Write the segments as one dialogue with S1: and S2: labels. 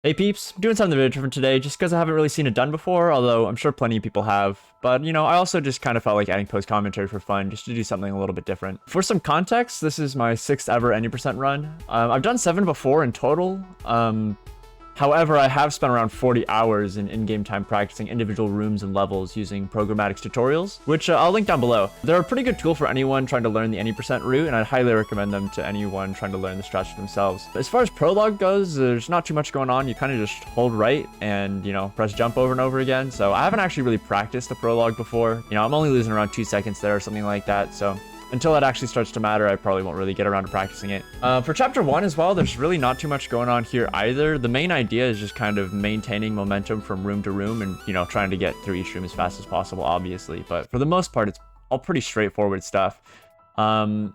S1: Hey peeps, I'm doing something a bit different today just because I haven't really seen it done before, although I'm sure plenty of people have. But, I also just kind of felt like adding post commentary for fun, just to do something a little bit different. For some context, this is my 6th ever any percent run. I've done 7 before in total. However, I have spent around 40 hours in-game time practicing individual rooms and levels using programmatics tutorials, which I'll link down below. They're a pretty good tool for anyone trying to learn the any percent route, and I'd highly recommend them to anyone trying to learn the strats for themselves. As far as Prologue goes, there's not too much going on. You kind of just hold right and, press jump over and over again. So I haven't actually really practiced the Prologue before. I'm only losing around 2 seconds there or something like that, so until that actually starts to matter, I probably won't really get around to practicing it. For chapter 1 as well, there's really not too much going on here either. The main idea is just kind of maintaining momentum from room to room and, trying to get through each room as fast as possible, obviously. But for the most part, it's all pretty straightforward stuff. One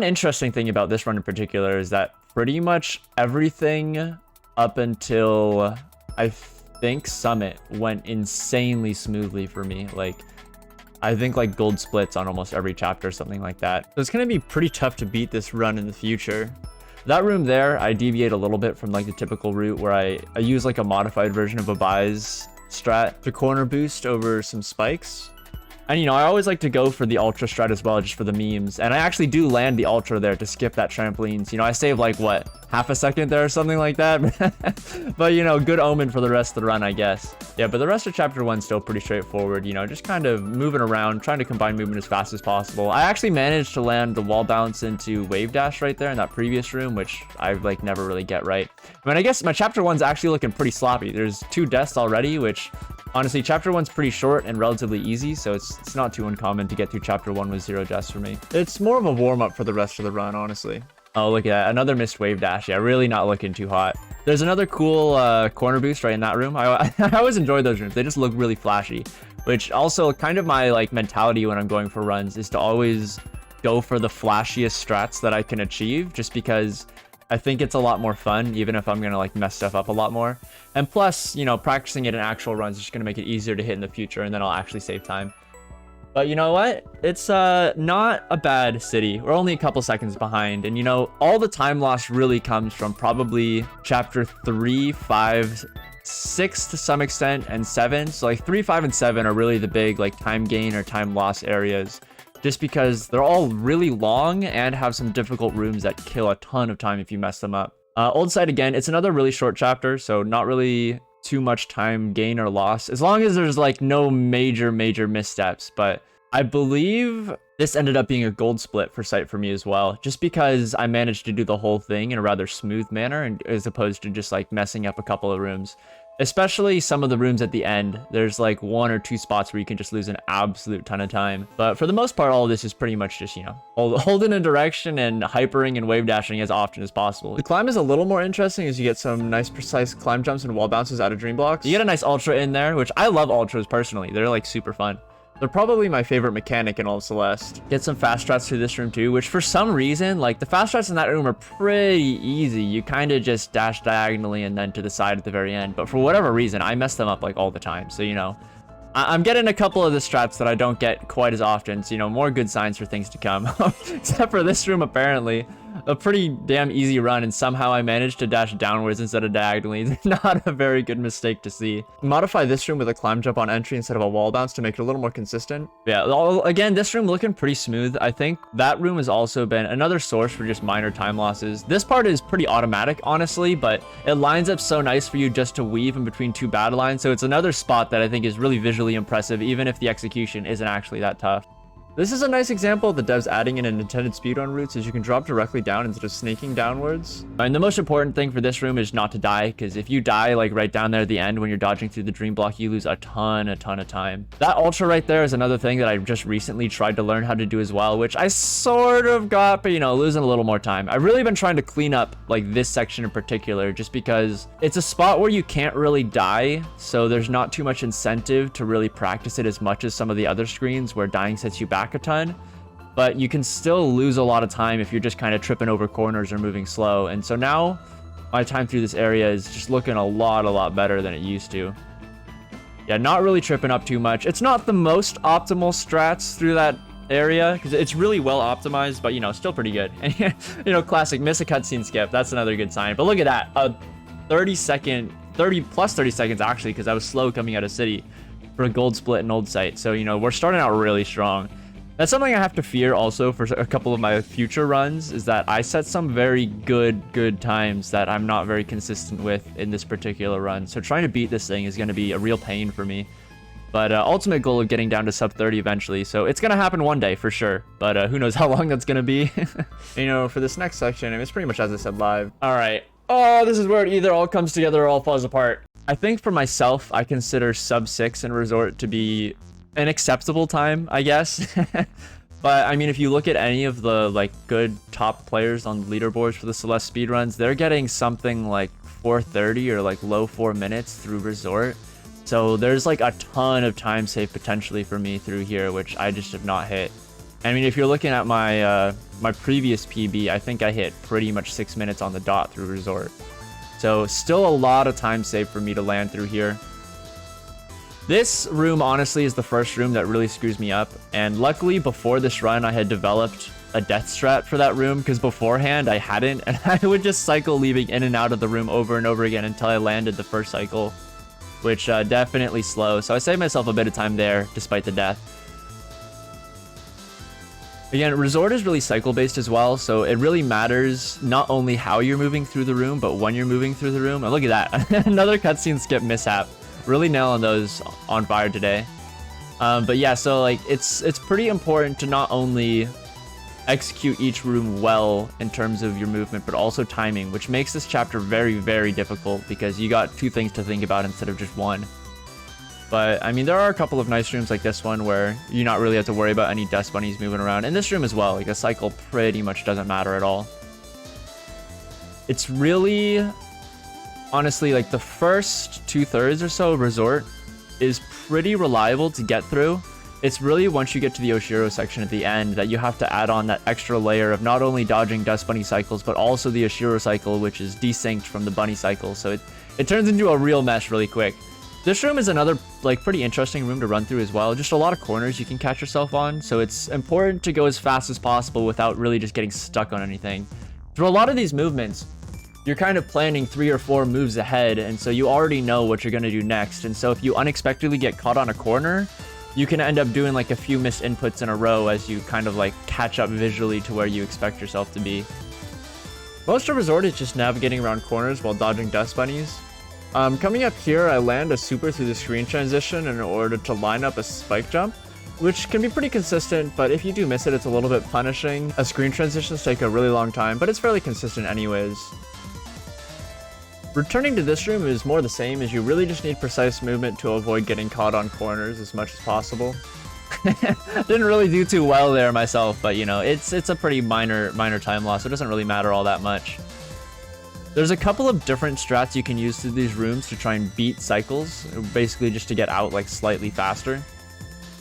S1: interesting thing about this run in particular is that pretty much everything up until, I think, Summit went insanely smoothly for me. I think gold splits on almost every chapter or something like that. So it's going to be pretty tough to beat this run in the future. That room there, I deviate a little bit from the typical route where I use a modified version of a buys strat to corner boost over some spikes. And I always like to go for the ultra strat as well, just for the memes. And I actually do land the ultra there to skip that trampolines. I save what, half a second there or something like that. But good omen for the rest of the run, I guess. Yeah, but the rest of chapter 1's still pretty straightforward. Just kind of moving around, trying to combine movement as fast as possible. I actually managed to land the wall bounce into wave dash right there in that previous room, which I never really get right. I guess my chapter 1's actually looking pretty sloppy. There's 2 deaths already, which honestly, chapter 1's pretty short and relatively easy, so it's not too uncommon to get through chapter 1 with 0 deaths for me. It's more of a warm-up for the rest of the run, honestly. Oh, look at that. Another missed wave dash. Yeah, really not looking too hot. There's another cool corner boost right in that room. I always enjoy those rooms. They just look really flashy, which also kind of my mentality when I'm going for runs is to always go for the flashiest strats that I can achieve, just because I think it's a lot more fun, even if I'm gonna mess stuff up a lot more. And plus, practicing it in actual runs is just gonna make it easier to hit in the future, and then I'll actually save time. But you know what? It's not a bad city. We're only a couple seconds behind, and all the time loss really comes from probably chapter 3, 5, 6 to some extent, and 7. So 3, 5, and 7 are really the big time gain or time loss areas, just because they're all really long and have some difficult rooms that kill a ton of time if you mess them up. Old Side again, it's another really short chapter, so not really too much time gain or loss, as long as there's no major missteps. But I believe this ended up being a gold split for Sight for me as well, just because I managed to do the whole thing in a rather smooth manner, and as opposed to just messing up a couple of rooms. Especially some of the rooms at the end, there's 1 or 2 spots where you can just lose an absolute ton of time. But for the most part, all of this is pretty much just, holding a direction and hypering and wave dashing as often as possible. The climb is a little more interesting as you get some nice precise climb jumps and wall bounces out of dream blocks. You get a nice ultra in there, which I love ultras personally. They're super fun. They're probably my favorite mechanic in all of Celeste. Get some fast strats through this room too, which for some reason, the fast strats in that room are pretty easy. You kind of just dash diagonally and then to the side at the very end. But for whatever reason, I mess them up all the time. So, I'm getting a couple of the strats that I don't get quite as often. So, more good signs for things to come. Except for this room, apparently. A pretty damn easy run, and somehow I managed to dash downwards instead of diagonally. Not a very good mistake to see. Modify this room with a climb jump on entry instead of a wall bounce to make it a little more consistent. Yeah, again, this room looking pretty smooth. I think that room has also been another source for just minor time losses. This part is pretty automatic, honestly, but it lines up so nice for you just to weave in between 2 battle lines. So it's another spot that I think is really visually impressive, even if the execution isn't actually that tough. This is a nice example of the devs adding in an intended speedrun routes, as you can drop directly down instead of snaking downwards. And the most important thing for this room is not to die, because if you die right down there at the end when you're dodging through the dream block, you lose a ton of time. That ultra right there is another thing that I just recently tried to learn how to do as well, which I sort of got, but losing a little more time. I've really been trying to clean up this section in particular, just because it's a spot where you can't really die, so there's not too much incentive to really practice it as much as some of the other screens where dying sets you back a ton. But you can still lose a lot of time if you're just kind of tripping over corners or moving slow. And so now my time through this area is just looking a lot better than it used to. Yeah, not really tripping up too much. It's not the most optimal strats through that area because it's really well optimized, but still pretty good. And classic miss a cutscene skip. That's another good sign. But look at that, 30 plus 30 seconds actually, because I was slow coming out of city for a gold split and old site. So, you know, we're starting out really strong. That's something I have to fear also for a couple of my future runs, is that I set some very good times that I'm not very consistent with in this particular run. So trying to beat this thing is going to be a real pain for me. But ultimate goal of getting down to sub 30 eventually. So it's going to happen one day for sure. But who knows how long that's going to be. You know, for this next section, it's pretty much as I said live. All right. Oh, this is where it either all comes together or all falls apart. I think for myself, I consider sub 6 in Resort to be an acceptable time, I guess. But I mean, if you look at any of the like good top players on leaderboards for the Celeste speedruns, they're getting something like 4:30 or like low 4 minutes through Resort. So there's like a ton of time save potentially for me through here, which I just have not hit. I mean, if you're looking at my my previous PB, I think I hit pretty much 6 minutes on the dot through Resort. So still a lot of time saved for me to land through here. This room honestly is the first room that really screws me up. And luckily before this run, I had developed a death strat for that room, because beforehand I hadn't. And I would just cycle leaving in and out of the room over and over again until I landed the first cycle, which definitely slow. So I saved myself a bit of time there despite the death. Again, Resort is really cycle based as well, so it really matters not only how you're moving through the room, but when you're moving through the room. And look at that, another cutscene skip mishap. Really nailing those on fire today. But yeah, so like it's pretty important to not only execute each room well in terms of your movement, but also timing, which makes this chapter very difficult because you got two things to think about instead of just one. But I mean, there are a couple of nice rooms like this one where you not really have to worry about any dust bunnies moving around. And this room as well, like a cycle pretty much doesn't matter at all. It's really, honestly, like the first 2/3 or so of Resort is pretty reliable to get through. It's really once you get to the Oshiro section at the end that you have to add on that extra layer of not only dodging dust bunny cycles, but also the Oshiro cycle, which is desynced from the bunny cycle. So it turns into a real mess really quick. This room is another like pretty interesting room to run through as well. Just a lot of corners you can catch yourself on. So it's important to go as fast as possible without really just getting stuck on anything. Through a lot of these movements, you're kind of planning 3 or 4 moves ahead. And so you already know what you're going to do next. And so if you unexpectedly get caught on a corner, you can end up doing like a few missed inputs in a row as you kind of like catch up visually to where you expect yourself to be. Most of Resort is just navigating around corners while dodging dust bunnies. Coming up here, I land a super through the screen transition in order to line up a spike jump, which can be pretty consistent, but if you do miss it, it's a little bit punishing. Screen transitions take a really long time, but it's fairly consistent anyways. Returning to this room is more the same, as you really just need precise movement to avoid getting caught on corners as much as possible. Didn't really do too well there myself, but you know, it's a pretty minor time loss, so it doesn't really matter all that much. There's a couple of different strats you can use through these rooms to try and beat cycles, basically just to get out like slightly faster.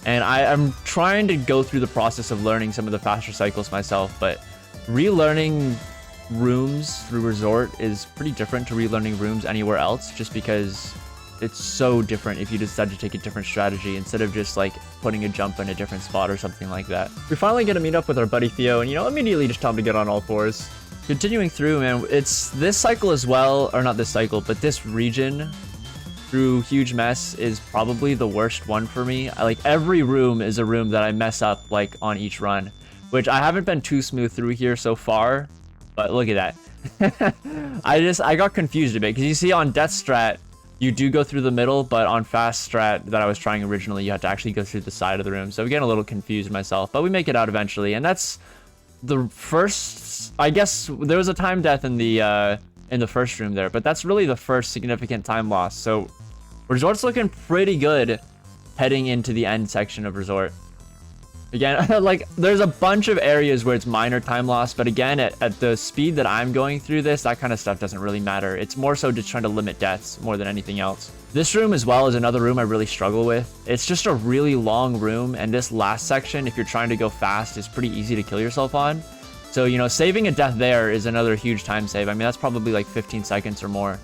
S1: And I'm trying to go through the process of learning some of the faster cycles myself, but relearning rooms through Resort is pretty different to relearning rooms anywhere else, just because it's so different if you decide to take a different strategy instead of just like putting a jump in a different spot or something like that. We finally get to meet up with our buddy Theo, and you know, immediately just tell him to get on all fours. Continuing through, man, it's this cycle as well, or not this cycle, but this region through Huge Mess is probably the worst one for me. Like every room is a room that I mess up like on each run, which I haven't been too smooth through here so far, but look at that. I got confused a bit because you see on Death Strat, you do go through the middle, but on Fast Strat that I was trying originally, you have to actually go through the side of the room. So I'm getting a little confused myself, but we make it out eventually, and that's the first, I guess there was a time death in the first room there, but that's really the first significant time loss. So Resort's looking pretty good heading into the end section of Resort. Again, like there's a bunch of areas where it's minor time loss, but again, at the speed that I'm going through this, that kind of stuff doesn't really matter. It's more so just trying to limit deaths more than anything else. This room as well is another room I really struggle with. It's just a really long room, and this last section, if you're trying to go fast, is pretty easy to kill yourself on. So, you know, saving a death there is another huge time save. I mean, that's probably like 15 seconds or more.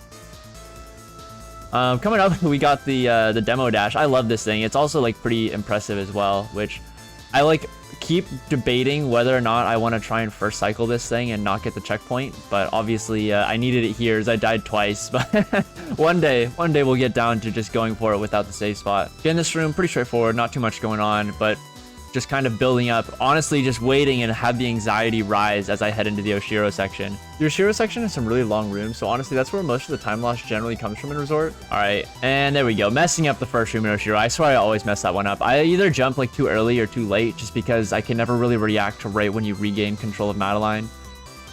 S1: Coming up, we got the demo dash. I love this thing. It's also like pretty impressive as well, which I like keep debating whether or not I want to try and first cycle this thing and not get the checkpoint, but obviously I needed it here as I died twice. But one day we'll get down to just going for it without the save spot. In this room, pretty straightforward, not too much going on, but just kind of building up, honestly just waiting and have the anxiety rise as I head into the Oshiro section. The Oshiro section has some really long rooms, so honestly that's where most of the time loss generally comes from in Resort. All right, and there we go, messing up the first room in Oshiro. I swear I always mess that one up. I either jump like too early or too late just because I can never really react to right when you regain control of Madeline.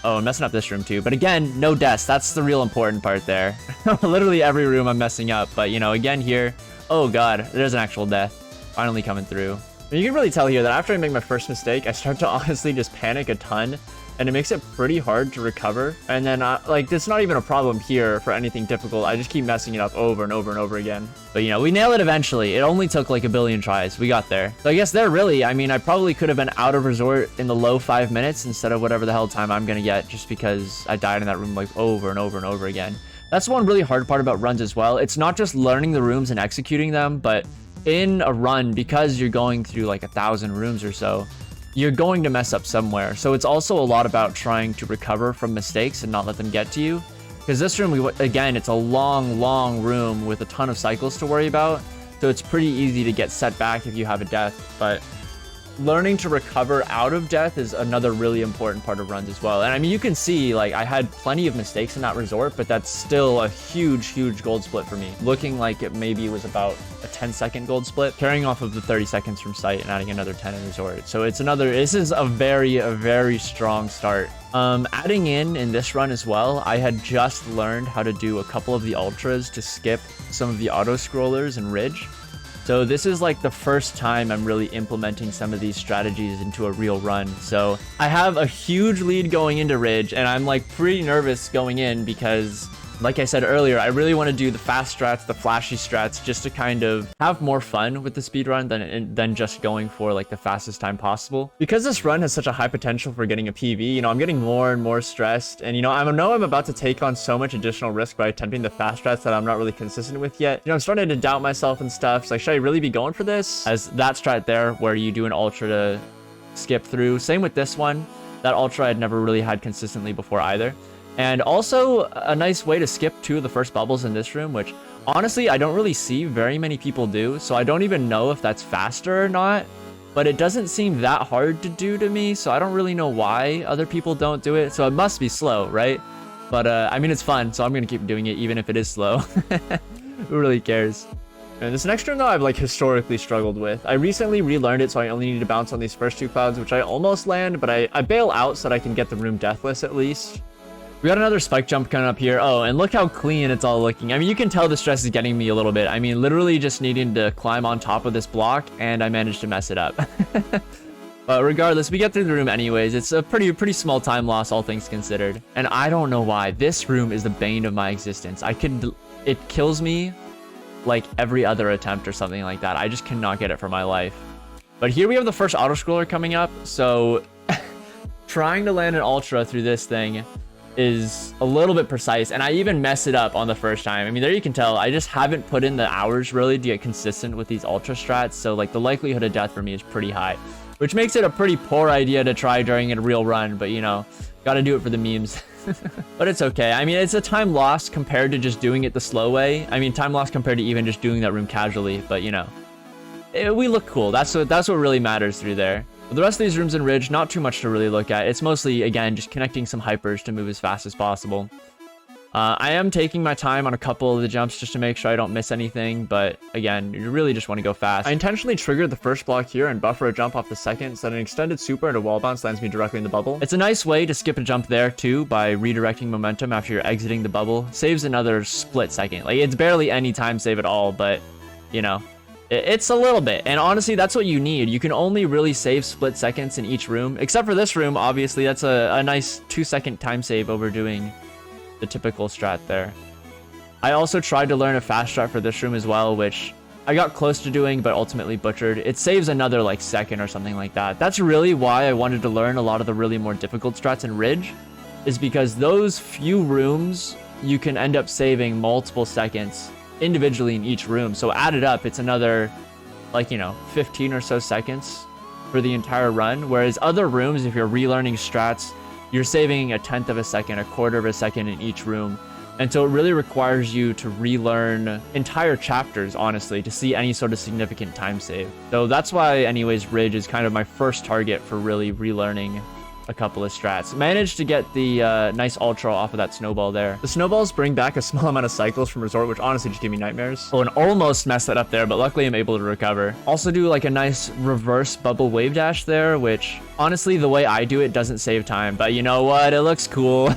S1: Oh, I'm messing up this room too, but again, no deaths. That's the real important part there. Literally every room I'm messing up, but you know, again here, oh god, there's an actual death finally coming through. You can really tell here that after I make my first mistake, I start to honestly just panic a ton, and it makes it pretty hard to recover. And then, like, it's not even a problem here for anything difficult. I just keep messing it up over and over and over again. But, you know, we nail it eventually. It only took like a billion tries. We got there. So I guess there really, I mean, I probably could have been out of Resort in the low 5 minutes instead of whatever the hell time I'm gonna get, just because I died in that room like over and over and over again. That's one really hard part about runs as well. It's not just learning the rooms and executing them, but in a run, because you're going through like 1,000 rooms or so, you're going to mess up somewhere. So it's also a lot about trying to recover from mistakes and not let them get to you. Because this room, again, it's a long room with a ton of cycles to worry about. So it's pretty easy to get set back if you have a death. But learning to recover out of death is another really important part of runs as well. And I mean, you can see, like, I had plenty of mistakes in that Resort, but that's still a huge gold split for me. Looking like it maybe was about a 10-second gold split, carrying off of the 30 seconds from sight and adding another 10 in Resort. So it's this is a very strong start. Adding in this run as well, I had just learned how to do a couple of the ultras to skip some of the auto scrollers and Ridge. So this is like the first time I'm really implementing some of these strategies into a real run. So I have a huge lead going into Ridge, and I'm like pretty nervous going in because, like I said earlier, I really want to do the fast strats, the flashy strats, just to kind of have more fun with the speedrun than just going for like the fastest time possible. Because this run has such a high potential for getting a PV, you know, I'm getting more and more stressed. And, you know, I know I'm about to take on so much additional risk by attempting the fast strats that I'm not really consistent with yet. You know, I'm starting to doubt myself and stuff. So like, should I really be going for this? As that strat there, where you do an ultra to skip through. Same with this one. That ultra I'd never really had consistently before either. And also a nice way to skip 2 of the first bubbles in this room, which honestly I don't really see very many people do, so I don't even know if that's faster or not, but it doesn't seem that hard to do to me, so I don't really know why other people don't do it, so it must be slow, right? But I mean, it's fun, so I'm gonna keep doing it even if it is slow. Who really cares? And this next room though, I've like historically struggled with. I recently relearned it, so I only need to bounce on these first 2 clouds, which I almost land, but I bail out so that I can get the room deathless at least. We got another spike jump coming up here. Oh, and look how clean it's all looking. I mean, you can tell the stress is getting me a little bit. I mean, literally just needing to climb on top of this block, and I managed to mess it up. But regardless, we get through the room anyways. It's a pretty small time loss, all things considered. And I don't know why. This room is the bane of my existence. It kills me like every other attempt or something like that. I just cannot get it for my life. But here we have the first auto scroller coming up, so trying to land an ultra through this thing is a little bit precise, and I even mess it up on the first time. I mean, there you can tell I just haven't put in the hours really to get consistent with these ultra strats, so like the likelihood of death for me is pretty high, which makes it a pretty poor idea to try during a real run, but you know, gotta do it for the memes. But it's okay. I mean, it's a time loss compared to just doing it the slow way. I mean, time loss compared to even just doing that room casually, but you know, we look cool. That's what really matters through there. But the rest of these rooms in Ridge, not too much to really look at. It's mostly, again, just connecting some hypers to move as fast as possible. I am taking my time on a couple of the jumps just to make sure I don't miss anything, but again, you really just want to go fast. I intentionally triggered the first block here and buffer a jump off the second, so that an extended super and a wall bounce lands me directly in the bubble. It's a nice way to skip a jump there too by redirecting momentum after you're exiting the bubble. Saves another split second. Like, it's barely any time save at all, but you know, it's a little bit, and honestly that's what you need. You can only really save split seconds in each room, except for this room. Obviously that's a nice 2-second time save over doing the typical strat there. I also tried to learn a fast strat for this room as well, which I got close to doing but ultimately butchered. It saves another like second or something like that. That's really why I wanted to learn a lot of the really more difficult strats in Ridge, is because those few rooms you can end up saving multiple seconds individually in each room. So added up, it's another, like, you know, 15 or so seconds for the entire run, whereas other rooms, if you're relearning strats, you're saving 1/10 of a second, 1/4 of a second in each room. And so it really requires you to relearn entire chapters, honestly, to see any sort of significant time save. So that's why, anyways, Ridge is kind of my first target for really relearning a couple of strats. Managed to get the nice ultra off of that snowball there. The snowballs bring back a small amount of cycles from Resort, which honestly just give me nightmares. Oh, and almost messed that up there, but luckily I'm able to recover. Also do like a nice reverse bubble wave dash there, which honestly, the way I do it doesn't save time, but you know what? It looks cool.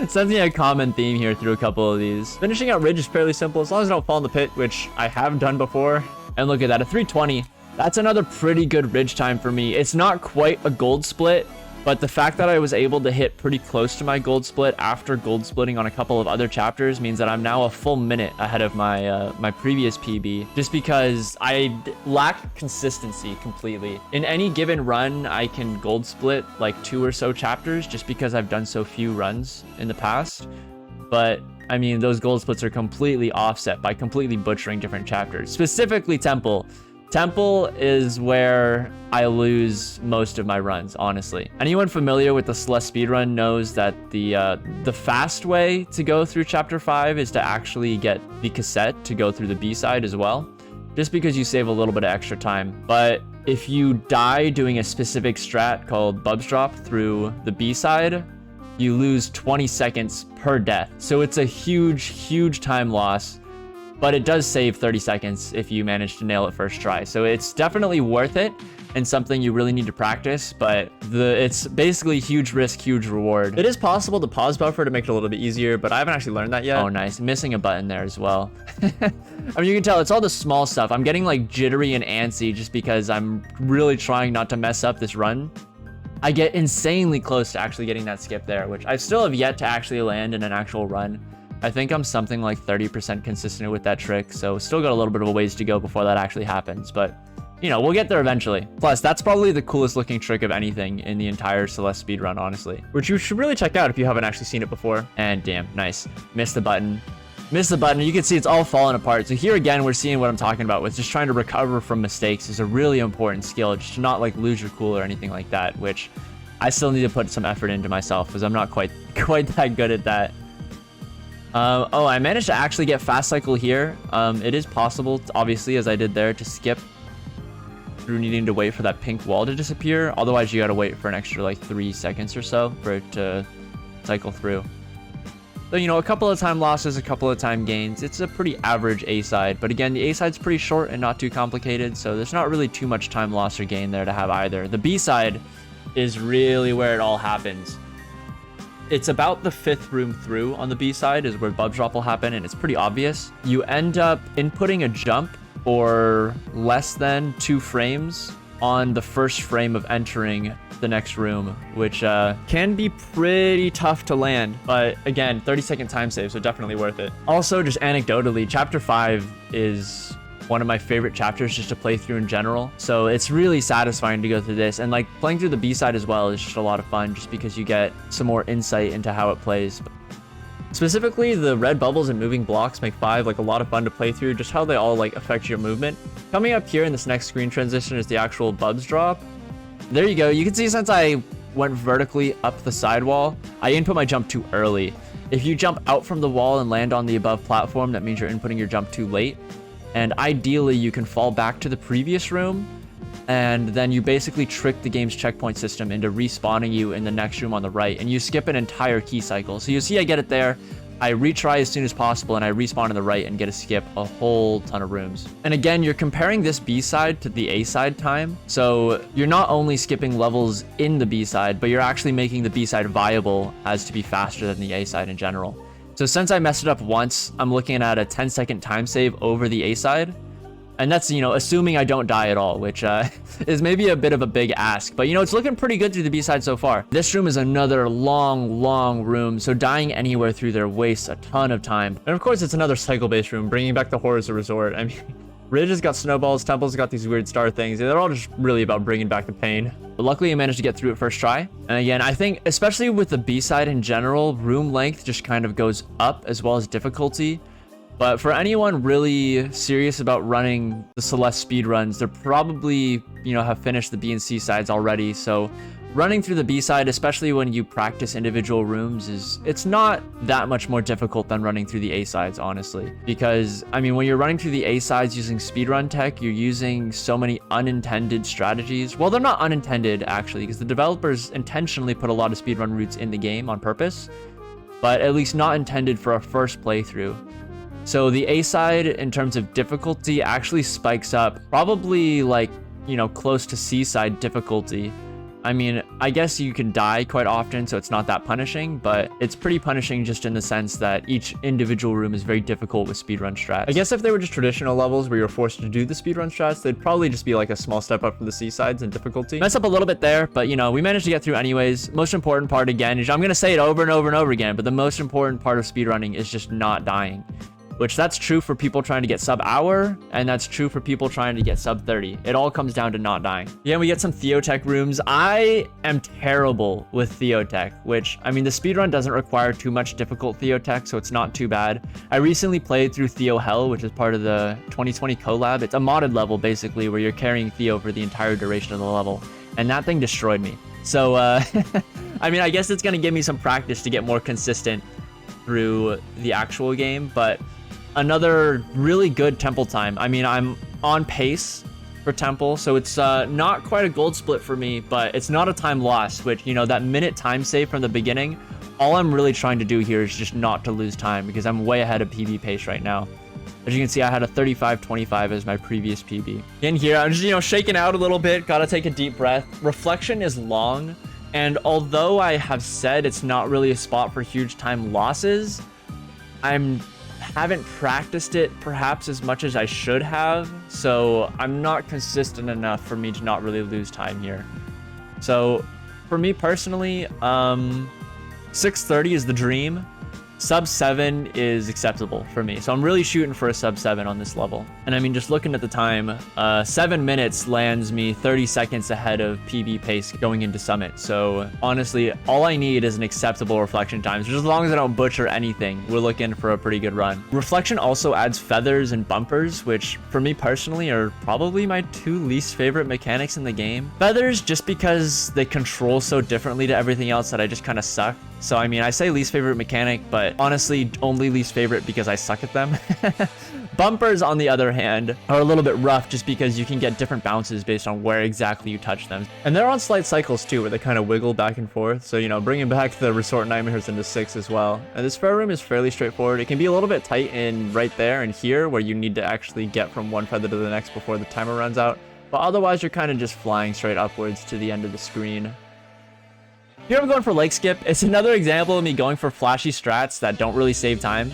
S1: Something a common theme here through a couple of these. Finishing out Ridge is fairly simple, as long as I don't fall in the pit, which I have done before. And look at that, a 320. That's another pretty good Ridge time for me. It's not quite a gold split, but the fact that I was able to hit pretty close to my gold split after gold splitting on a couple of other chapters means that I'm now a full minute ahead of my my previous PB, just because I lack consistency completely. In any given run, I can gold split like 2 or so chapters just because I've done so few runs in the past. But I mean, those gold splits are completely offset by completely butchering different chapters. Specifically Temple. Temple is where I lose most of my runs, honestly. Anyone familiar with the Celeste speedrun knows that the fast way to go through chapter 5 is to actually get the cassette to go through the B-side as well, just because you save a little bit of extra time. But if you die doing a specific strat called Bubs Drop through the B-side, you lose 20 seconds per death. So it's a huge, huge time loss. But it does save 30 seconds if you manage to nail it first try. So it's definitely worth it and something you really need to practice, but it's basically huge risk, huge reward. It is possible to pause buffer to make it a little bit easier, but I haven't actually learned that yet. Oh, nice. Missing a button there as well. I mean, you can tell it's all the small stuff. I'm getting like jittery and antsy just because I'm really trying not to mess up this run. I get insanely close to actually getting that skip there, which I still have yet to actually land in an actual run. I think I'm something like 30% consistent with that trick, so still got a little bit of a ways to go before that actually happens, but you know, we'll get there eventually. Plus, that's probably the coolest looking trick of anything in the entire Celeste speedrun, honestly, which you should really check out if you haven't actually seen it before. And damn, nice. Missed the button. Missed the button. You can see it's all falling apart. So here again, we're seeing what I'm talking about with just trying to recover from mistakes is a really important skill, just to not like lose your cool or anything like that, which I still need to put some effort into myself because I'm not quite that good at that. Oh, I managed to actually get fast cycle here. It is possible, obviously, as I did there, to skip through needing to wait for that pink wall to disappear. Otherwise, you gotta wait for an extra like 3 seconds or so for it to cycle through. So, you know, a couple of time losses, a couple of time gains. It's a pretty average A side, but again, the A side's pretty short and not too complicated, so there's not really too much time loss or gain there to have either. The B side is really where it all happens. It's about the 5th room through on the B side is where Bubs Drop will happen, and it's pretty obvious. You end up inputting a jump for less than 2 frames on the first frame of entering the next room, which can be pretty tough to land. But again, 30-second time save, so definitely worth it. Also, just anecdotally, Chapter 5 is one of my favorite chapters just to play through in general. So it's really satisfying to go through this, and like playing through the B-side as well is just a lot of fun just because you get some more insight into how it plays. Specifically, the red bubbles and moving blocks make 5 like a lot of fun to play through, just how they all like affect your movement. Coming up here in this next screen transition is the actual Bubs Drop. There you go. You can see since I went vertically up the sidewall, I input my jump too early. If you jump out from the wall and land on the above platform, that means you're inputting your jump too late. And ideally, you can fall back to the previous room, and then you basically trick the game's checkpoint system into respawning you in the next room on the right, and you skip an entire key cycle. So you see I get it there, I retry as soon as possible, and I respawn on the right and get to skip a whole ton of rooms. And again, you're comparing this B-side to the A-side time, so you're not only skipping levels in the B-side, but you're actually making the B-side viable as to be faster than the A-side in general. So since I messed it up once, I'm looking at a 10-second time save over the A side. And that's, you know, assuming I don't die at all, which is maybe a bit of a big ask. But, you know, it's looking pretty good through the B side so far. This room is another long room, so dying anywhere through there wastes a ton of time. And of course, it's another cycle-based room, bringing back the horrors of Resort. I mean, Ridge has got snowballs, Temple's got these weird star things. They're all just really about bringing back the pain. But luckily, I managed to get through it first try. And again, I think, especially with the B-side in general, room length just kind of goes up as well as difficulty. But for anyone really serious about running the Celeste speedruns, they're probably, you know, have finished the B and C sides already. So running through the B side, especially when you practice individual rooms, it's not that much more difficult than running through the A sides, honestly. Because, I mean, when you're running through the A sides using speedrun tech, you're using so many unintended strategies. Well, they're not unintended, actually, because the developers intentionally put a lot of speedrun routes in the game on purpose, but at least not intended for a first playthrough. So the A side, in terms of difficulty, actually spikes up probably like, you know, close to C side difficulty. I mean, I guess you can die quite often, so it's not that punishing, but it's pretty punishing just in the sense that each individual room is very difficult with speedrun strats. I guess if they were just traditional levels where you're forced to do the speedrun strats, they'd probably just be like a small step up from the C sides in difficulty. Mess up a little bit there, but you know, we managed to get through anyways. Most important part, again, is I'm gonna say it over and over and over again, but the most important part of speedrunning is just not dying. Which that's true for people trying to get sub hour, and that's true for people trying to get sub 30. It all comes down to not dying. Yeah, we get some Theotech rooms. I am terrible with Theotech, which, I mean, the speedrun doesn't require too much difficult Theotech, so it's not too bad. I recently played through Theo Hell, which is part of the 2020 collab. It's a modded level, basically, where you're carrying Theo for the entire duration of the level, and that thing destroyed me. So, I mean, I guess it's gonna give me some practice to get more consistent through the actual game, but another really good temple time. I mean, I'm on pace for temple, so it's not quite a gold split for me, but it's not a time loss, which, you know, that minute time save from the beginning, all I'm really trying to do here is just not to lose time, because I'm way ahead of PB pace right now. As you can see, I had a 35:25 as my previous PB. In here, I'm just, you know, shaking out a little bit, gotta take a deep breath. Reflection is long, and although I have said it's not really a spot for huge time losses, haven't practiced it perhaps as much as I should have, so I'm not consistent enough for me to not really lose time here. So for me personally, 6:30 is the dream. Sub 7 is acceptable for me, so I'm really shooting for a sub 7 on this level. And I mean, just looking at the time, 7 minutes lands me 30 seconds ahead of PB pace going into summit. So honestly, all I need is an acceptable reflection time. So just as long as I don't butcher anything, we're looking for a pretty good run. Reflection also adds feathers and bumpers, which for me personally are probably my 2 least favorite mechanics in the game. Feathers, just because they control so differently to everything else that I just kind of suck. So I mean, I say least favorite mechanic, but honestly only least favorite because I suck at them. Bumpers, on the other hand, are a little bit rough just because you can get different bounces based on where exactly you touch them. And they're on slight cycles too, where they kind of wiggle back and forth. So, you know, bringing back the Resort Nightmares into 6 as well. And this fair room is fairly straightforward. It can be a little bit tight in right there and here, where you need to actually get from one feather to the next before the timer runs out. But otherwise, you're kind of just flying straight upwards to the end of the screen. Here I'm going for leg skip. It's another example of me going for flashy strats that don't really save time.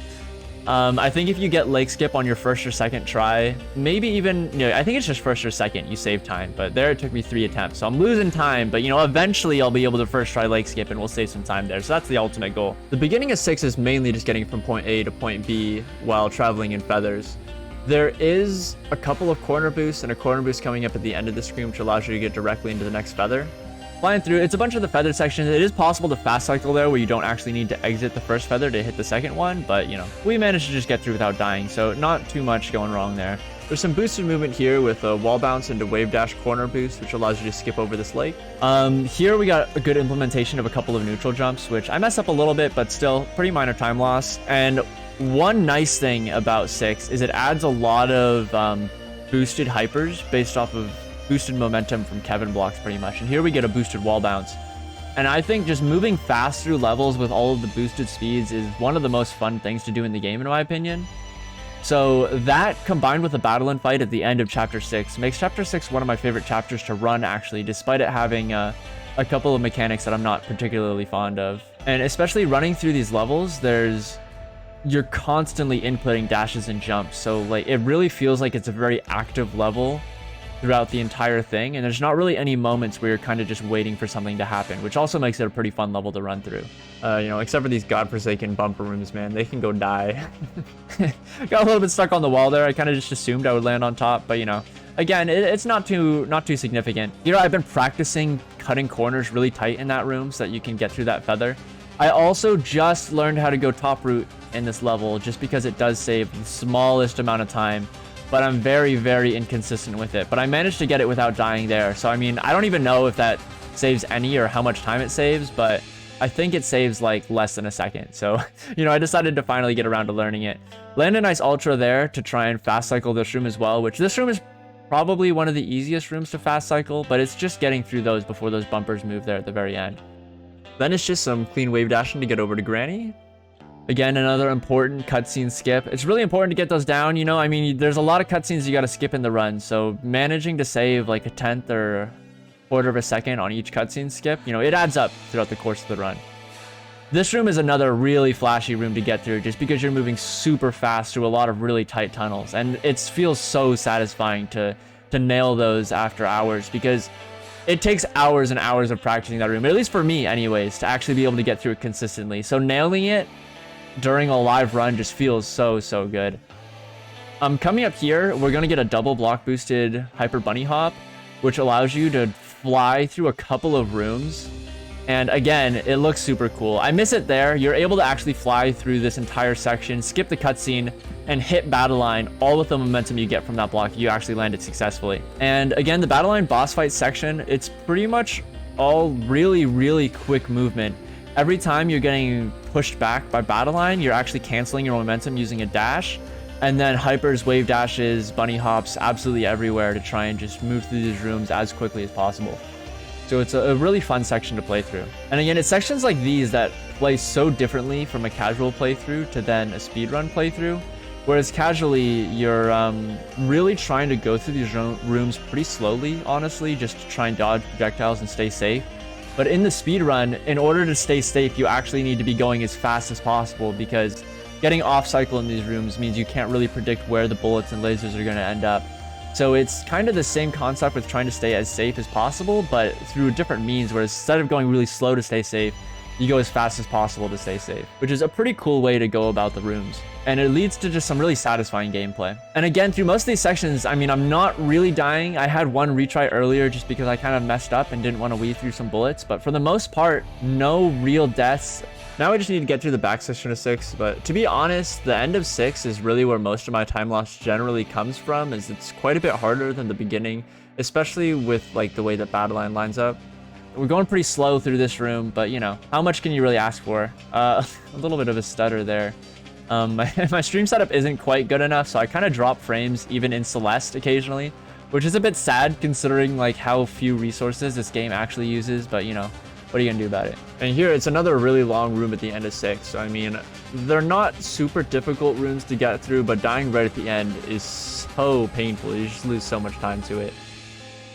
S1: I think if you get leg skip on your first or second try, maybe even, you know, I think it's just first or second, you save time. But there it took me 3 attempts, so I'm losing time. But, you know, eventually I'll be able to first try leg skip and we'll save some time there. So that's the ultimate goal. The beginning of 6 is mainly just getting from point A to point B while traveling in feathers. There is a couple of corner boosts and a corner boost coming up at the end of the screen, which allows you to get directly into the next feather. Flying through, it's a bunch of the feather sections. It is possible to fast cycle there where you don't actually need to exit the first feather to hit the second one, but you know, we managed to just get through without dying, so not too much going wrong there. There's some boosted movement here with a wall bounce into wave dash corner boost, which allows you to skip over this lake. Here we got a good implementation of a couple of neutral jumps, which I messed up a little bit, but still pretty minor time loss. And one nice thing about 6 is it adds a lot of boosted hypers based off of boosted momentum from Kevin blocks pretty much. And here we get a boosted wall bounce. And I think just moving fast through levels with all of the boosted speeds is one of the most fun things to do in the game, in my opinion. So that, combined with the battle and fight at the end of Chapter 6, makes Chapter 6 one of my favorite chapters to run, actually, despite it having a couple of mechanics that I'm not particularly fond of. And especially running through these levels, you're constantly inputting dashes and jumps. So like, it really feels like it's a very active level throughout the entire thing, and there's not really any moments where you're kind of just waiting for something to happen, which also makes it a pretty fun level to run through. You know, except for these godforsaken bumper rooms, man, they can go die. Got a little bit stuck on the wall there. I kind of just assumed I would land on top, but you know, again, it's not too significant. You know, I've been practicing cutting corners really tight in that room so that you can get through that feather. I also just learned how to go top route in this level just because it does save the smallest amount of time, but I'm very, very inconsistent with it. But I managed to get it without dying there. So, I mean, I don't even know if that saves any or how much time it saves, but I think it saves like less than a second. So, you know, I decided to finally get around to learning it. Land a nice ultra there to try and fast cycle this room as well, which this room is probably one of the easiest rooms to fast cycle, but it's just getting through those before those bumpers move there at the very end. Then it's just some clean wave dashing to get over to Granny. Again, another important cutscene skip. It's really important to get those down, you know? I mean, there's a lot of cutscenes you gotta skip in the run, so managing to save like a 1/10 or quarter of a second on each cutscene skip, you know, it adds up throughout the course of the run. This room is another really flashy room to get through just because you're moving super fast through a lot of really tight tunnels, and it feels so satisfying to nail those after hours, because it takes hours and hours of practicing that room, at least for me anyways, to actually be able to get through it consistently. So nailing it during a live run just feels so good. Coming up here, we're gonna get a double block boosted hyper bunny hop, which allows you to fly through a couple of rooms. And again, it looks super cool. I miss it there. You're able to actually fly through this entire section, skip the cutscene, and hit battle line, all with the momentum you get from that block. You actually landed successfully. And again, the battle line boss fight section, it's pretty much all really quick movement. Every time you're getting pushed back by battle line, you're actually canceling your momentum using a dash. And then hypers, wave dashes, bunny hops, absolutely everywhere to try and just move through these rooms as quickly as possible. So it's a really fun section to play through. And again, it's sections like these that play so differently from a casual playthrough to then a speedrun playthrough. Whereas casually, you're really trying to go through these rooms pretty slowly, honestly, just to try and dodge projectiles and stay safe. But in the speedrun, in order to stay safe, you actually need to be going as fast as possible, because getting off cycle in these rooms means you can't really predict where the bullets and lasers are going to end up. So it's kind of the same concept with trying to stay as safe as possible, but through different means, where instead of going really slow to stay safe, you go as fast as possible to stay safe, which is a pretty cool way to go about the rooms. And it leads to just some really satisfying gameplay. And again, through most of these sections, I mean, I'm not really dying. I had one retry earlier just because I kind of messed up and didn't want to weave through some bullets, but for the most part, no real deaths. Now I just need to get through the back section of 6, but to be honest, the end of 6 is really where most of my time loss generally comes from, as it's quite a bit harder than the beginning, especially with like the way that battle line lines up. We're going pretty slow through this room, but you know, how much can you really ask for? A little bit of a stutter there. My stream setup isn't quite good enough, so I kind of drop frames even in Celeste occasionally, which is a bit sad considering like how few resources this game actually uses, but you know, what are you gonna do about it? And here, it's another really long room at the end of 6. I mean, they're not super difficult rooms to get through, but dying right at the end is so painful. You just lose so much time to it.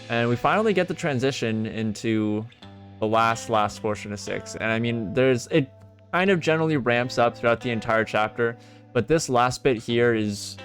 S1: And we finally get the transition into the last portion of 6. And I mean, it kind of generally ramps up throughout the entire chapter, but this last bit here is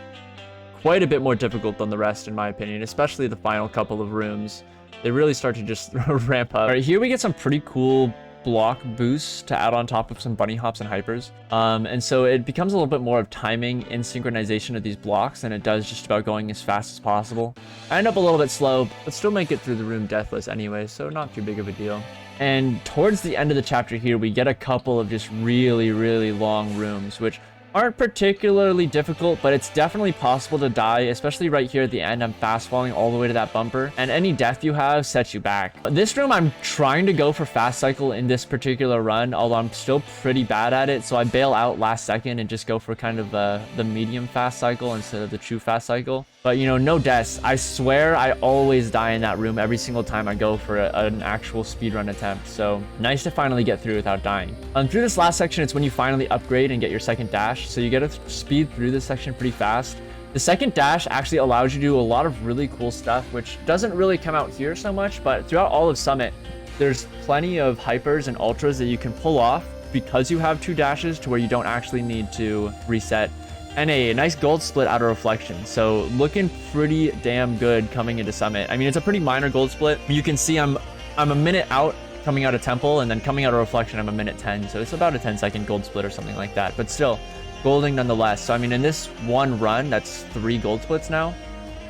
S1: quite a bit more difficult than the rest, in my opinion, especially the final couple of rooms. They really start to just ramp up. All right, here we get some pretty cool block boosts to add on top of some bunny hops and hypers. And so it becomes a little bit more of timing and synchronization of these blocks than it does just about going as fast as possible. I end up a little bit slow, but still make it through the room deathless anyway, so not too big of a deal. And towards the end of the chapter here, we get a couple of just really long rooms, which aren't particularly difficult, but it's definitely possible to die, especially right here at the end. I'm fast falling all the way to that bumper, and any death you have sets you back. This room, I'm trying to go for fast cycle in this particular run, although I'm still pretty bad at it, so I bail out last second and just go for kind of the medium fast cycle instead of the true fast cycle. But you know, no deaths. I swear I always die in that room every single time I go for an actual speedrun attempt, so nice to finally get through without dying. Through this last section, it's when you finally upgrade and get your second dash, so you get to speed through this section pretty fast. The second dash actually allows you to do a lot of really cool stuff, which doesn't really come out here so much, but throughout all of Summit, there's plenty of hypers and ultras that you can pull off because you have 2 dashes to where you don't actually need to reset. And a nice gold split out of reflection, so looking pretty damn good coming into Summit. I mean, it's a pretty minor gold split. You can see I'm a minute out coming out of Temple, and then coming out of reflection I'm a minute 10, so it's about a 10-second gold split or something like that, but still golding nonetheless. So I mean, in this one run, that's 3 gold splits now,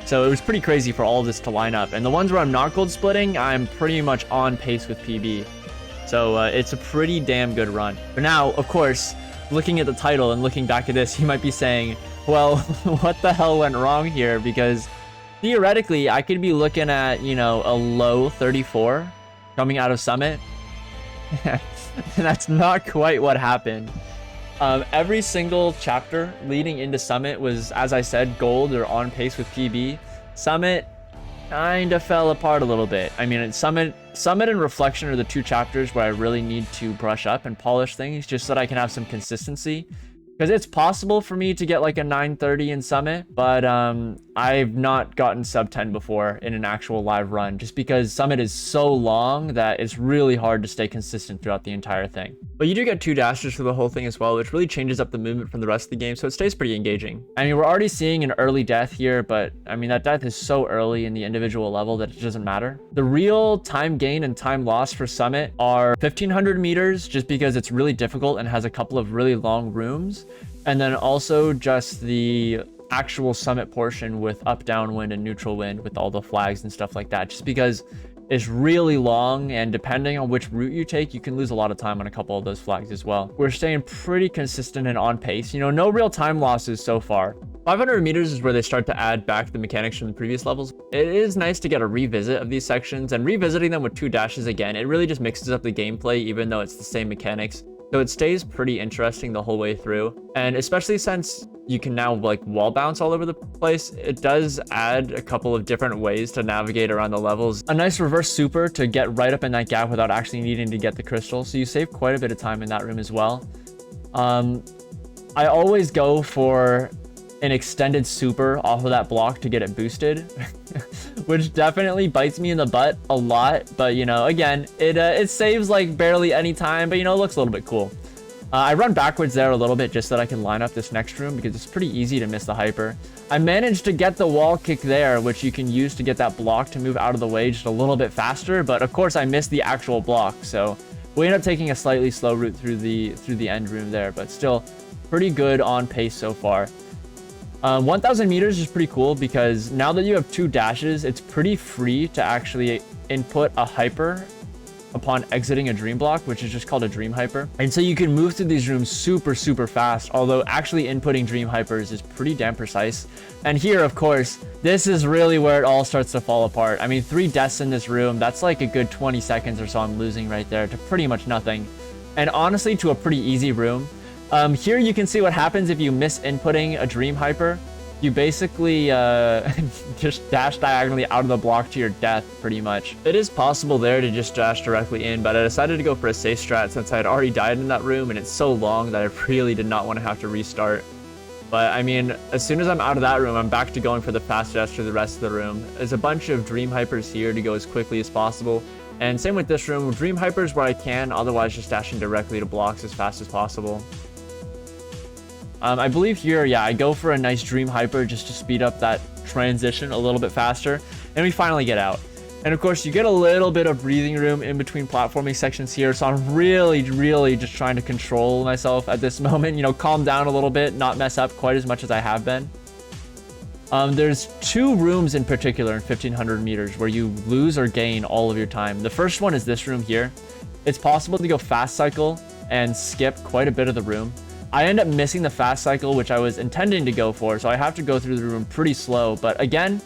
S1: so it was pretty crazy for all of this to line up. And the ones where I'm not gold splitting, I'm pretty much on pace with PB, so it's a pretty damn good run. But now, of course, looking at the title and looking back at this, you might be saying, well, what the hell went wrong here? Because theoretically, I could be looking at, you know, a low 34 coming out of Summit. And that's not quite what happened. Every single chapter leading into Summit was, as I said, gold or on pace with PB. Summit kind of fell apart a little bit. I mean, Summit and Reflection are the two chapters where I really need to brush up and polish things just so that I can have some consistency. Because it's possible for me to get like a 930 in Summit, but I've not gotten sub 10 before in an actual live run, just because Summit is so long that it's really hard to stay consistent throughout the entire thing. But you do get 2 dashes for the whole thing as well, which really changes up the movement from the rest of the game, so it stays pretty engaging. I mean, we're already seeing an early death here, but I mean, that death is so early in the individual level that it doesn't matter. The real time gain and time loss for Summit are 1500 meters, just because it's really difficult and has a couple of really long rooms. And then also just the actual Summit portion with up, downwind, and neutral wind with all the flags and stuff like that, just because it's really long, and depending on which route you take, you can lose a lot of time on a couple of those flags as well. We're staying pretty consistent and on pace. You know, no real time losses so far. 500 meters is where they start to add back the mechanics from the previous levels. It is nice to get a revisit of these sections, and revisiting them with 2 dashes again, it really just mixes up the gameplay, even though it's the same mechanics. So it stays pretty interesting the whole way through. And especially since you can now like wall bounce all over the place, it does add a couple of different ways to navigate around the levels. A nice reverse super to get right up in that gap without actually needing to get the crystal. So you save quite a bit of time in that room as well. I always go for an extended super off of that block to get it boosted, which definitely bites me in the butt a lot. But you know, again, it saves like barely any time, but you know, it looks a little bit cool. I run backwards there a little bit just so that I can line up this next room because it's pretty easy to miss the hyper. I managed to get the wall kick there, which you can use to get that block to move out of the way just a little bit faster, but of course I missed the actual block, so we end up taking a slightly slow route through the end room there, but still pretty good on pace so far. 1000 meters is pretty cool because now that you have 2 dashes, it's pretty free to actually input a hyper upon exiting a dream block, which is just called a dream hyper. And so you can move through these rooms super fast, although actually inputting dream hypers is pretty damn precise. And here, of course, this is really where it all starts to fall apart. I mean, 3 deaths in this room, that's like a good 20 seconds or so I'm losing right there to pretty much nothing. And honestly, to a pretty easy room. Here you can see what happens if you miss inputting a dream hyper. You basically just dash diagonally out of the block to your death, pretty much. It is possible there to just dash directly in, but I decided to go for a safe strat since I had already died in that room, and it's so long that I really did not want to have to restart. But I mean, as soon as I'm out of that room, I'm back to going for the fast dash through the rest of the room. There's a bunch of dream hypers here to go as quickly as possible. And same with this room, dream hypers where I can, otherwise just dashing directly to blocks as fast as possible. I believe here, yeah, I go for a nice dream hyper just to speed up that transition a little bit faster, and we finally get out. And of course, you get a little bit of breathing room in between platforming sections here, so I'm really just trying to control myself at this moment, you know, calm down a little bit, not mess up quite as much as I have been. There's 2 rooms in particular in 1500 meters where you lose or gain all of your time. The first one is this room here. It's possible to go fast cycle and skip quite a bit of the room. I end up missing the fast cycle, which I was intending to go for, so I have to go through the room pretty slow. But again,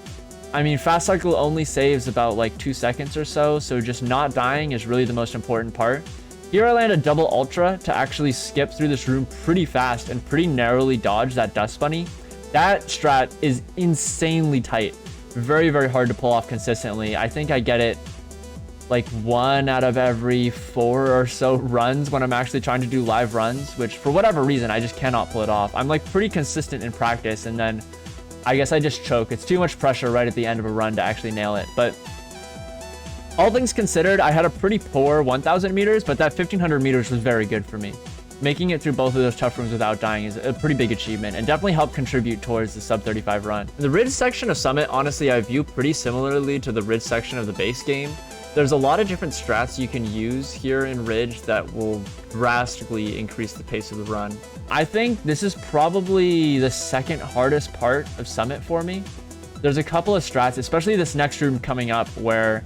S1: I mean, fast cycle only saves about like 2 seconds or so, so just not dying is really the most important part. Here I land a double ultra to actually skip through this room pretty fast and pretty narrowly dodge that dust bunny. That strat is insanely tight. Very hard to pull off consistently. I think I get it like 1 out of every 4 or so runs when I'm actually trying to do live runs, which for whatever reason, I just cannot pull it off. I'm like pretty consistent in practice, and then I guess I just choke. It's too much pressure right at the end of a run to actually nail it. But all things considered, I had a pretty poor 1000 meters, but that 1500 meters was very good for me. Making it through both of those tough rooms without dying is a pretty big achievement and definitely helped contribute towards the sub 35 run. The ridge section of Summit, honestly, I view pretty similarly to the ridge section of the base game. There's a lot of different strats you can use here in Ridge that will drastically increase the pace of the run. I think this is probably the second hardest part of Summit for me. There's a couple of strats, especially this next room coming up, where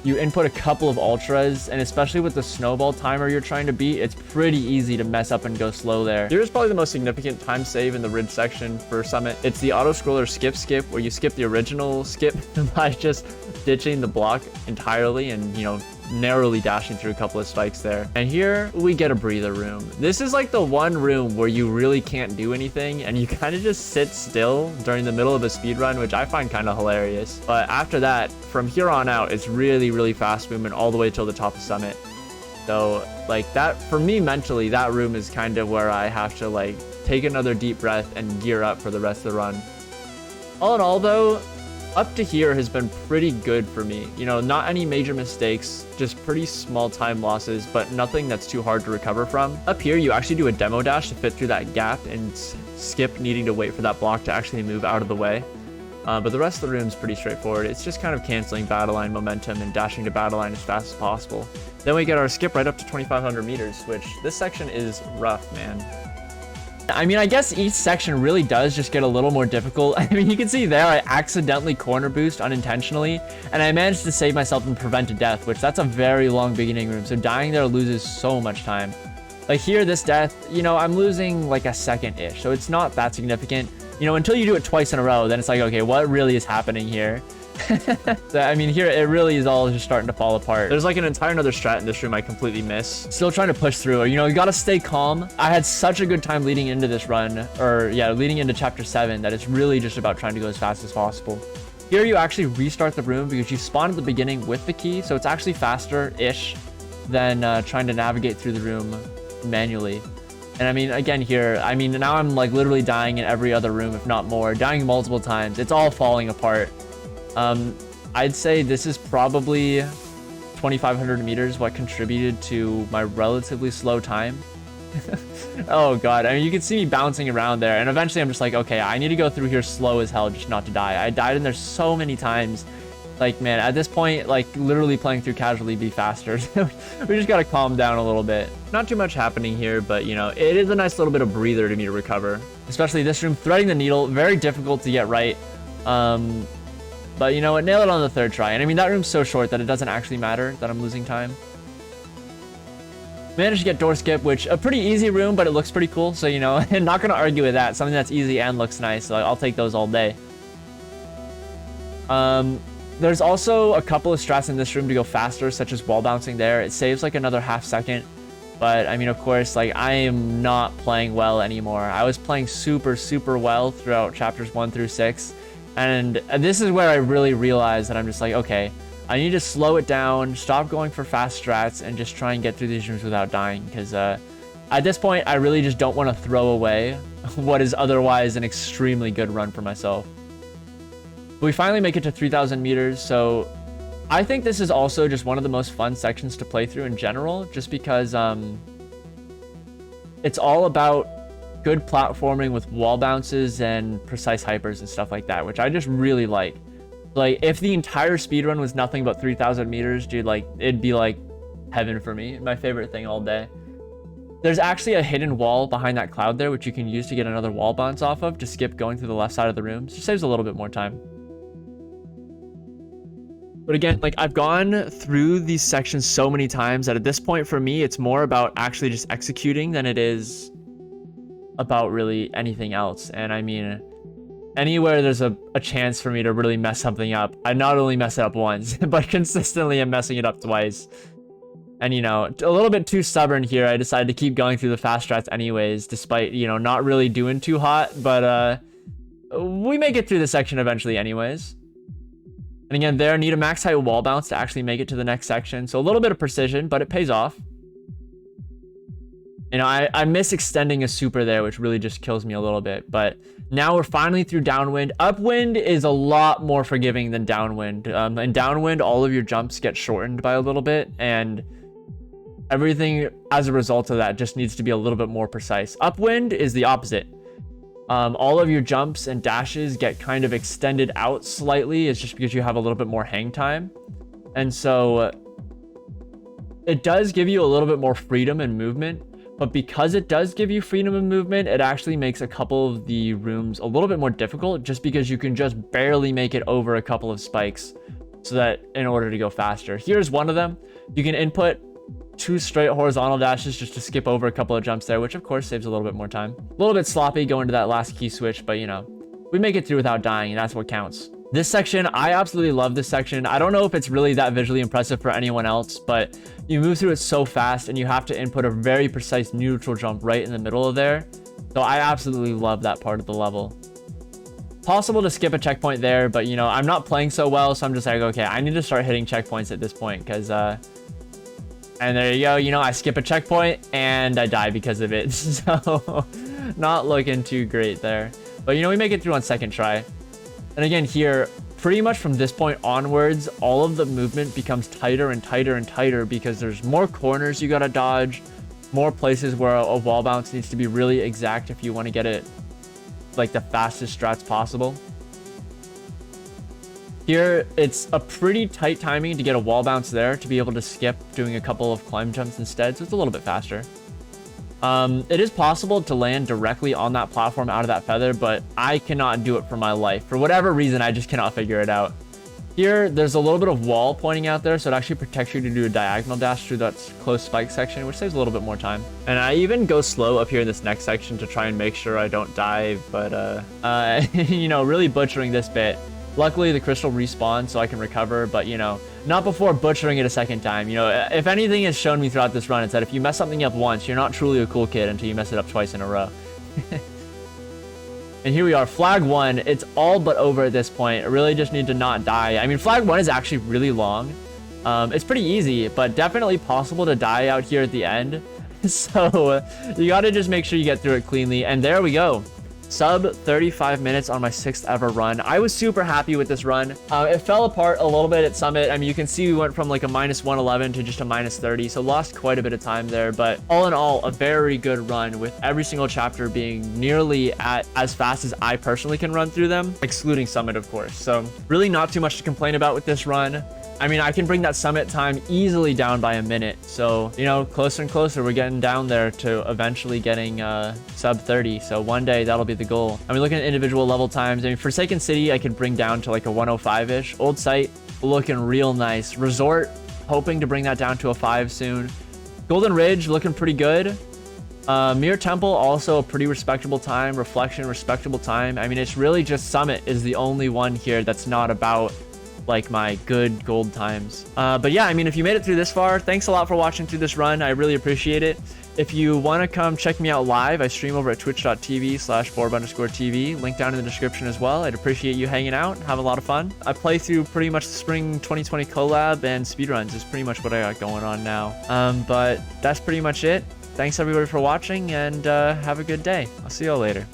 S1: you input a couple of ultras, and especially with the snowball timer you're trying to beat, it's pretty easy to mess up and go slow there. Here's probably the most significant time save in the ridge section for Summit. It's the auto scroller skip, where you skip the original skip by just ditching the block entirely and, you know, narrowly dashing through a couple of spikes there. And here we get a breather room. This is like the one room where you really can't do anything and you kind of just sit still during the middle of a speed run, which I find kind of hilarious. But after that, from here on out, it's really fast movement all the way till the top of Summit. So like that, for me mentally, that room is kind of where I have to like take another deep breath and gear up for the rest of the run. All in all though, up to here has been pretty good for me. You know, not any major mistakes, just pretty small time losses, but nothing that's too hard to recover from. Up here, you actually do a demo dash to fit through that gap and skip needing to wait for that block to actually move out of the way. But the rest of the room is pretty straightforward. It's just kind of canceling battle line momentum and dashing to battle line as fast as possible. Then we get our skip right up to 2,500 meters, which this section is rough, man. I mean, I guess each section really does just get a little more difficult. I mean, you can see there, I accidentally corner boost unintentionally, and I managed to save myself and prevent a death, which that's a very long beginning room. So dying there loses so much time. Like here, this death, you know, I'm losing like a second-ish, so it's not that significant. You know, until you do it twice in a row, then it's like, okay, what really is happening here? So, I mean, here it really is all just starting to fall apart. There's like an entire another strat in this room I completely miss. Still trying to push through. You know, you gotta stay calm. I had such a good time leading into this run, or yeah, leading into chapter 7, that it's really just about trying to go as fast as possible. Here you actually restart the room because you spawn at the beginning with the key, so it's actually faster-ish than trying to navigate through the room manually. And I mean, again here, I mean, now I'm like literally dying in every other room, if not more, dying multiple times. It's all falling apart. I'd say this is probably 2,500 meters what contributed to my relatively slow time. Oh god, I mean, you can see me bouncing around there, and eventually I'm just like, okay, I need to go through here slow as hell just not to die. I died in there so many times. Like, man, at this point, like, literally playing through casually be faster. We just gotta calm down a little bit. Not too much happening here, but, you know, it is a nice little bit of breather to me to recover. Especially this room, threading the needle, very difficult to get right. But, you know what, nail it on the third try. And, I mean, that room's so short that it doesn't actually matter that I'm losing time. Managed to get door skip, which a pretty easy room, but it looks pretty cool. So, you know, I'm not gonna argue with that. Something that's easy and looks nice, so I'll take those all day. There's also a couple of strats in this room to go faster, such as wall bouncing there. It saves like another half second. But I mean, of course, like I am not playing well anymore. I was playing super well throughout chapters 1 through 6. And this is where I really realized that I'm just like, okay, I need to slow it down, stop going for fast strats, and just try and get through these rooms without dying. Because at this point, I really just don't want to throw away what is otherwise an extremely good run for myself. We finally make it to 3,000 meters, so I think this is also just one of the most fun sections to play through in general, just because it's all about good platforming with wall bounces and precise hypers and stuff like that, which I just really like. Like, if the entire speedrun was nothing but 3,000 meters, dude, like, it'd be like heaven for me. My favorite thing all day. There's actually a hidden wall behind that cloud there, which you can use to get another wall bounce off of to skip going through the left side of the room. So it saves a little bit more time. But again, like, I've gone through these sections so many times that at this point for me, it's more about actually just executing than it is about really anything else. And I mean, anywhere there's a chance for me to really mess something up, I not only mess it up once, but consistently I'm messing it up twice. And, you know, a little bit too stubborn here, I decided to keep going through the fast strats anyways, despite, you know, not really doing too hot. But we make it through the section eventually anyways. And again, there, need a max height wall bounce to actually make it to the next section. So a little bit of precision, but it pays off. You know, I miss extending a super there, which really just kills me a little bit. But now we're finally through downwind. Upwind is a lot more forgiving than downwind. In downwind, all of your jumps get shortened by a little bit. And everything as a result of that just needs to be a little bit more precise. Upwind is the opposite. All of your jumps and dashes get kind of extended out slightly. It's just because you have a little bit more hang time. And so it does give you a little bit more freedom and movement. But because it does give you freedom and movement, it actually makes a couple of the rooms a little bit more difficult just because you can just barely make it over a couple of spikes so that in order to go faster. Here's one of them. You can input 2 straight horizontal dashes just to skip over a couple of jumps there, which of course saves a little bit more time. A little bit sloppy going to that last key switch, but you know, we make it through without dying, and that's what counts. This section, I absolutely love this section. I don't know if it's really that visually impressive for anyone else, but you move through it so fast and you have to input a very precise neutral jump right in the middle of there. So I absolutely love that part of the level. Possible to skip a checkpoint there, but you know, I'm not playing so well, so I'm just like, okay, I need to start hitting checkpoints at this point, because and there you go, you know, I skip a checkpoint and I die because of it. So not looking too great there, but you know, we make it through on second try. And again, here, pretty much from this point onwards, all of the movement becomes tighter and tighter and tighter, because there's more corners you gotta dodge, more places where a wall bounce needs to be really exact if you want to get it like the fastest strats possible. Here, it's a pretty tight timing to get a wall bounce there to be able to skip doing a couple of climb jumps instead, so it's a little bit faster. It is possible to land directly on that platform out of that feather, but I cannot do it for my life. For whatever reason, I just cannot figure it out. Here, there's a little bit of wall pointing out there, so it actually protects you to do a diagonal dash through that close spike section, which saves a little bit more time. And I even go slow up here in this next section to try and make sure I don't die, but, you know, really butchering this bit. Luckily, the crystal respawns so I can recover, but, you know, not before butchering it a second time. You know, if anything has shown me throughout this run, it's that if you mess something up once, you're not truly a cool kid until you mess it up twice in a row. And here we are, flag 1. It's all but over at this point. I really just need to not die. I mean, flag 1 is actually really long. It's pretty easy, but definitely possible to die out here at the end. So you got to just make sure you get through it cleanly. And there we go. Sub 35 minutes on my 6th ever run. I was super happy with this run. It fell apart a little bit at Summit. I mean, you can see we went from like a -111 to just a -30, so lost quite a bit of time there. But all in all, a very good run, with every single chapter being nearly at as fast as I personally can run through them, excluding Summit, of course. So really not too much to complain about with this run. I mean, I can bring that Summit time easily down by a minute. So, you know, closer and closer, we're getting down there to eventually getting sub 30. So one day that'll be the goal. I mean, looking at individual level times, I mean, Forsaken City, I could bring down to like a 105-ish. Old Site, looking real nice. Resort, hoping to bring that down to a 5 soon. Golden Ridge, looking pretty good. Mirror Temple, also a pretty respectable time. Reflection, respectable time. I mean, it's really just Summit is the only one here that's not about like my good gold times. But yeah, I mean, if you made it through this far, thanks a lot for watching through this run. I really appreciate it. If you want to come check me out live, I stream over at twitch.tv/borb_tv. Link down in the description as well. I'd appreciate you hanging out. Have a lot of fun. I play through pretty much the spring 2020 collab, and speedruns is pretty much what I got going on now. But that's pretty much it. Thanks everybody for watching, and have a good day. I'll see y'all later.